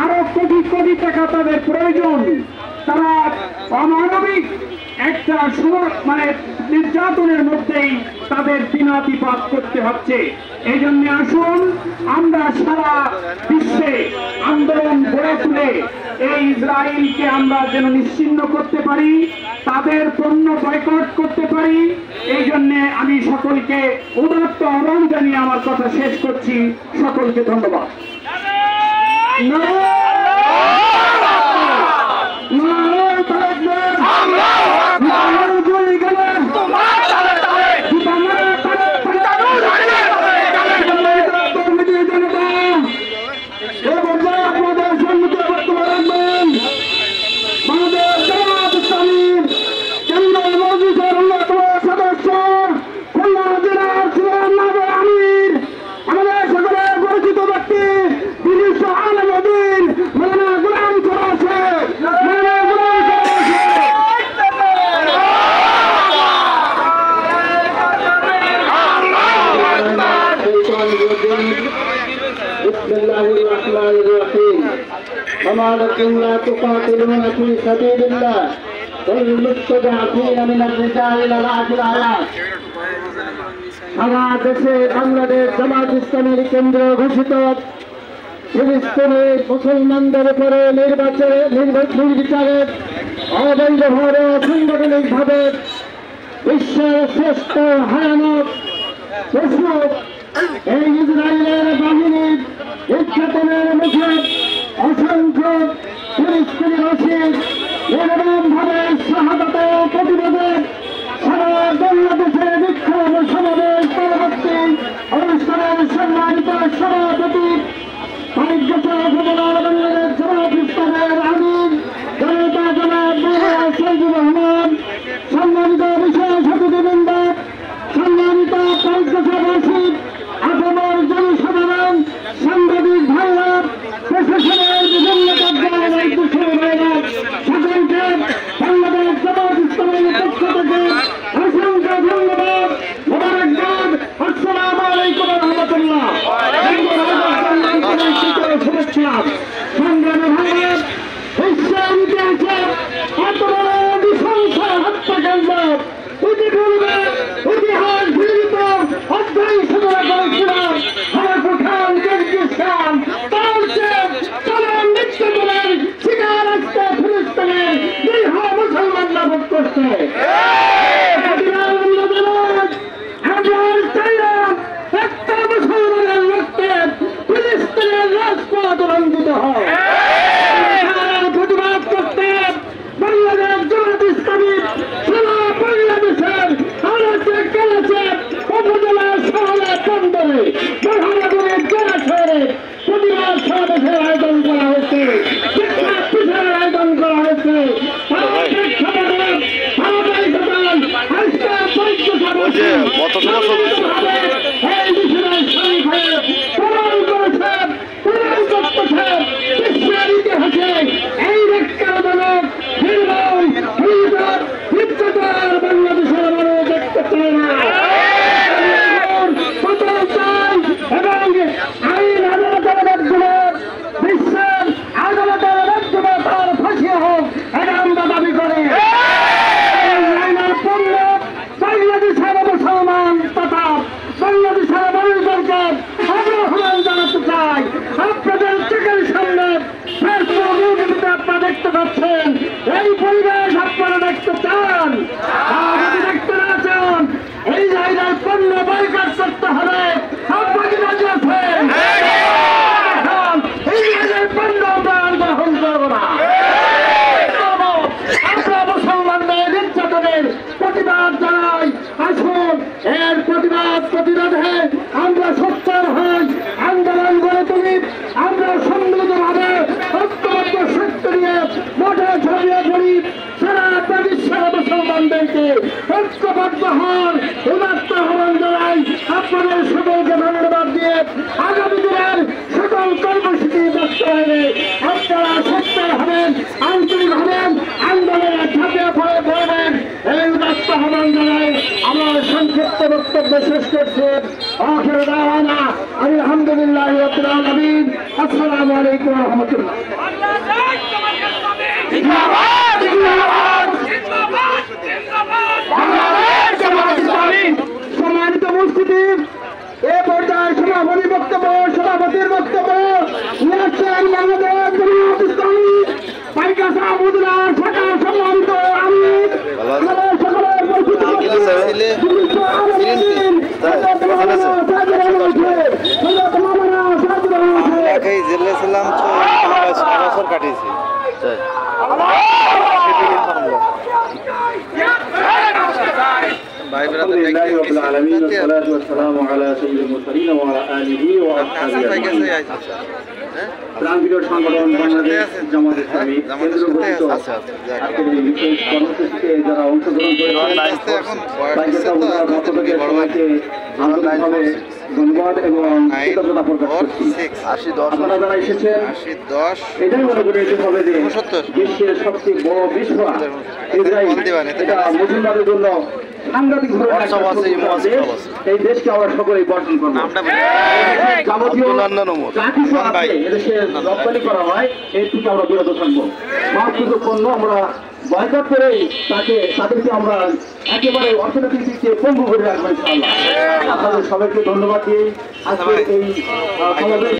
আরো কোটি কোটি টাকা তাদের প্রয়োজন। তারা অমানবিক একটা নির্যাতনের মধ্যেই তাদের দিনাতিপাত করতে হচ্ছে। এই জন্য আসুন আমরা সারা বিশ্বে আন্দোলন গড়ে তুলে এই ইসরায়েলকে আমরা যেন নিশ্চিহ্ন করতে পারি, তাদের পণ্য বয়কট করতে পারি। এই জন্য আমি সকলকে উদাত্ত আহ্বান জানিয়ে আমার কথা শেষ করছি। সকলকে ধন্যবাদ। وما لكم لا تقاتلون في سبيل الله والمستضعفين من الرجال إلى آخر الآيات। সারা দেশে বাংলাদেশ জামাত ইসলামের কেন্দ্র ঘোষিত ফিলিস্তিনের মুসলমানদের উপরে নির্বিচারে অবৈধভাবে অসাংগঠনিকভাবে বিশ্বের শ্রেষ্ঠ ভয়ানক পশু এই ইসরায়েলের বাহিনীর নির্যাতনের মুখে অসংখ্য ফিলিস্তিনিবাসী নির্মমভাবে শাহাদাতে প্রতিবাদে সারা বাংলাদেশের বিক্ষোভ সমাবেশ পরবর্তী অনুষ্ঠানের সম্মানিত সভাপতি বাংলাদেশ জামাত ইসলামের আমির জনতা জনাব সাইদুর রহমান, সম্মানিত বিশেষ অতিথিবৃন্দ, সম্মানিত কলকাতাবাসী, আপামর জনসাধারণ, সাংবাদিক ভাইরা, প্রশাসনের বিভিন্ন পর্যায়ের সকলকে বাংলাদেশ জামাত ইসলামের পক্ষ থেকে অসংখ্য ধন্যবাদ, মোবারকবাদ। আসসালামু আলাইকুম ওয়া রাহমাতুল্লাহ। শুভেচ্ছা। সংগ্রামী ভাইরা, বিশ্বের ইতিহাসে এত বড় নৃশংস হত্যাকাণ্ড ইতিপূর্বে ইতিহাস ঘৃণিত অধ্যায় সূচনা করেছিলাম হরকুল খান গেঙ্গিস খান। তার চেয়ে চরম নির্যাতনের শিকার আজকে ফিলিস্তিনের নিরীহ মুসলমানরা ভোগ করছে। একটা মুসলমানের রক্তে ফিলিস্তিনের রাজপথ রঞ্জিত হয়। প্রতিবাদ করতে বাংলাদেশ জামাত ইসলামী সারা বাংলাদেশের আনাচে কানাচে উপজেলা শহরে বন্দরে মহানগরের জেলা শহরে প্রতিবাদ সমাবেশের আয়োজন করা হয়েছে, বিক্ষোভ মিছিলের আয়োজন করা হয়েছে। এই বিষয়ে শরীফ হয়ে প্রমাণ করেছেন, প্রমাণ করতেছেন বিশ্বের ইতিহাসে এই রেখাজনক নির্মম নির্যাতন বাংলাদেশের মানুষ দেখতে চায় না। এবং আইন আদালতের মাধ্যমে বিশ্বের আদালতের মাধ্যমে তার ফাঁসি হোক, এটা আমরা দাবি করি। বাংলাদেশের মুসলমান তথা বাংলাদেশের মানুষদেরকে আহ্বান জানাতে চাই, আপনাদের চোখের সামনে ফেসবুক ইউটিউবে আপনারা দেখতে পাচ্ছেন, এই পরিবেশ আপনারা দেখতে চান। যদি দেখতে না চান, এই জায়গায় পণ্য বয়কট করতে হবে। আপনাকে রাজি আছেন? এই জায়গায় পণ্য আমরা গ্রহণ করবো না। আমরা মুসলমানদের নির্যাতনের প্রতিবাদ জানাই। আসুন এর প্রতিবাদে আমরা সোচ্চার হই, আন্দোলন গড়ে তুলি। আমরা সম্মিলিতভাবে ঐক্যবদ্ধ শক্তি নিয়ে মাঠে ছড়িয়ে পড়ি। সারা বিশ্বের মুসলমানদেরকে ঐক্যবদ্ধ হন, উদাত্ত আহ্বান জানাই। আপনাদের সকলকে ধন্যবাদ দিয়ে আগামী দিনের সকল কর্মসূচি বাস্তবায়নে আপনারা সোচ্চার হবেন, আন্তরিক হবেন, আন্দোলনের ঝাঁপিয়ে পড়বেন, এই উদাত্ত আহ্বান জানাই আমার সংক্ষিপ্ত বক্তব্য শেষ করছে। আখির দাওয়ানা আলহামদুলিল্লাহি রাব্বিল আলামিন। আসসালামু আলাইকুম ওয়া রাহমাতুল্লাহ। সম্মানিত উপস্থিতি, এ পর্যায়ে সভাপতির বক্তব্য, সভাপতির বক্তব্য নিয়েছেন বাংলাদেশ জামায়াত ইসলামী পাইকাসা উপজেলা শাখার সম্মানিত আমির আমাদের সকলের পরিচিত জেলে ছিলাম তো 6 বছর কাটিয়েছি। প্রান্তীয় সংগঠন বাংলাদেশ জামায়াত ইসলামী কেন্দ্র ঘোষিত আজকের এই বিশেষ কর্মসূচিতে যারা অংশগ্রহণ করেছেন সবাইকে আন্তরিকভাবে ধন্যবাদ এবং কৃতজ্ঞতা প্রকাশ করছি। আপনারা যারা এসেছেন এটাই মনে করে যেতে হবে যে বিশ্বের সবচেয়ে বড় বিস্ফোরণ ইসরায়েল, এটা মুসলিমদের জন্য সাংঘাতিক এই দেশকে আমরা সকলেই বর্জন করবো। যাবতীয় যা কিছু আছে এদেশে রপ্তানি করা হয় এর থেকে আমরা বিরত থাকবো। মানসিক পণ্য আমরা বয়কট করে তাদেরকে আমরা একেবারে অর্থনৈতিক দিক দিয়ে পঙ্গু করে রাখবো ইনশাআল্লাহ। আপনাদের সবাইকে ধন্যবাদ দিয়ে আজকে এই সমাবেশ